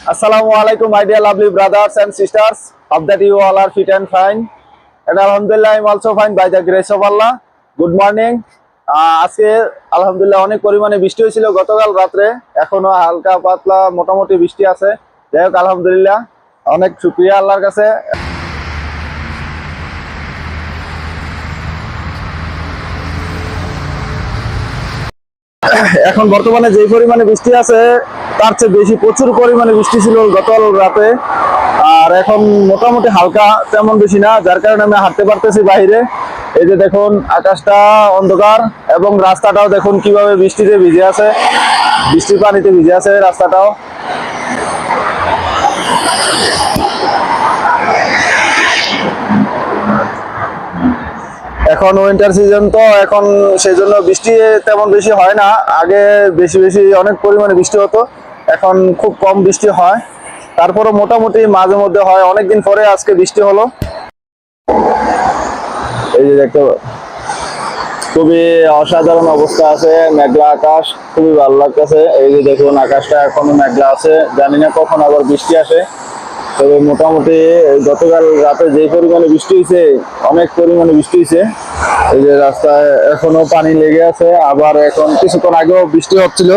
Assalamualaikum, my dear lovely brothers and sisters. Hope that you all are fit and fine. And Alhamdulillah, I am also fine by the grace of Allah. Good morning. আজকে আলহামদুলিল্লাহ অনেক পরিমাণে বৃষ্টি হয়েছিল গতকাল রাত্রে, এখনো হালকা পাতলা মোটামুটি বৃষ্টি আছে। যাই হোক আলহামদুলিল্লাহ, অনেক শুকরিয়া আল্লাহর কাছে। এখন বর্তমানে যে পরিমাণে বৃষ্টি আছে তার চেয়ে বেশি প্রচুর পরিমাণে বৃষ্টি ছিল গতকাল রাতে, আর এখন মোটামুটি হালকা, তেমন বেশি না, যার কারণে আমি হাঁটতে পারতেছি বাইরে। এই যে দেখুন আকাশটা অন্ধকার এবং রাস্তাটাও দেখুন কিভাবে বৃষ্টিতে ভিজে আছে, বৃষ্টির পানিতে ভিজে আছে রাস্তাটাও। এখন উইন্টার সিজন তো, এখন সেই জন্য বৃষ্টি তেমন বেশি হয় না। আগে বেশি বেশি অনেক পরিমাণে বৃষ্টি হতো, এখন খুব কম বৃষ্টি হয়। তারপরে মোটামুটি মাঝে মধ্যে হয়, অনেকদিন পরে আজকে বৃষ্টি হলো। এই যে দেখতে খুবই অসাধারণ অবস্থা আছে, মেঘলা আকাশ, খুবই ভালো লাগতেছে। এই যে দেখুন আকাশটা এখনো মেঘলা আছে, জানি না কখন আবার বৃষ্টি আসে। তবে মোটামুটি গতকাল রাতে যে পরিমাণে বৃষ্টি হয়েছে, অনেক পরিমাণে বৃষ্টি হয়েছে। এই যে রাস্তায় এখনো পানি লেগে আছে, আবার এখন কিছুক্ষণ আগেও বৃষ্টি হচ্ছিল।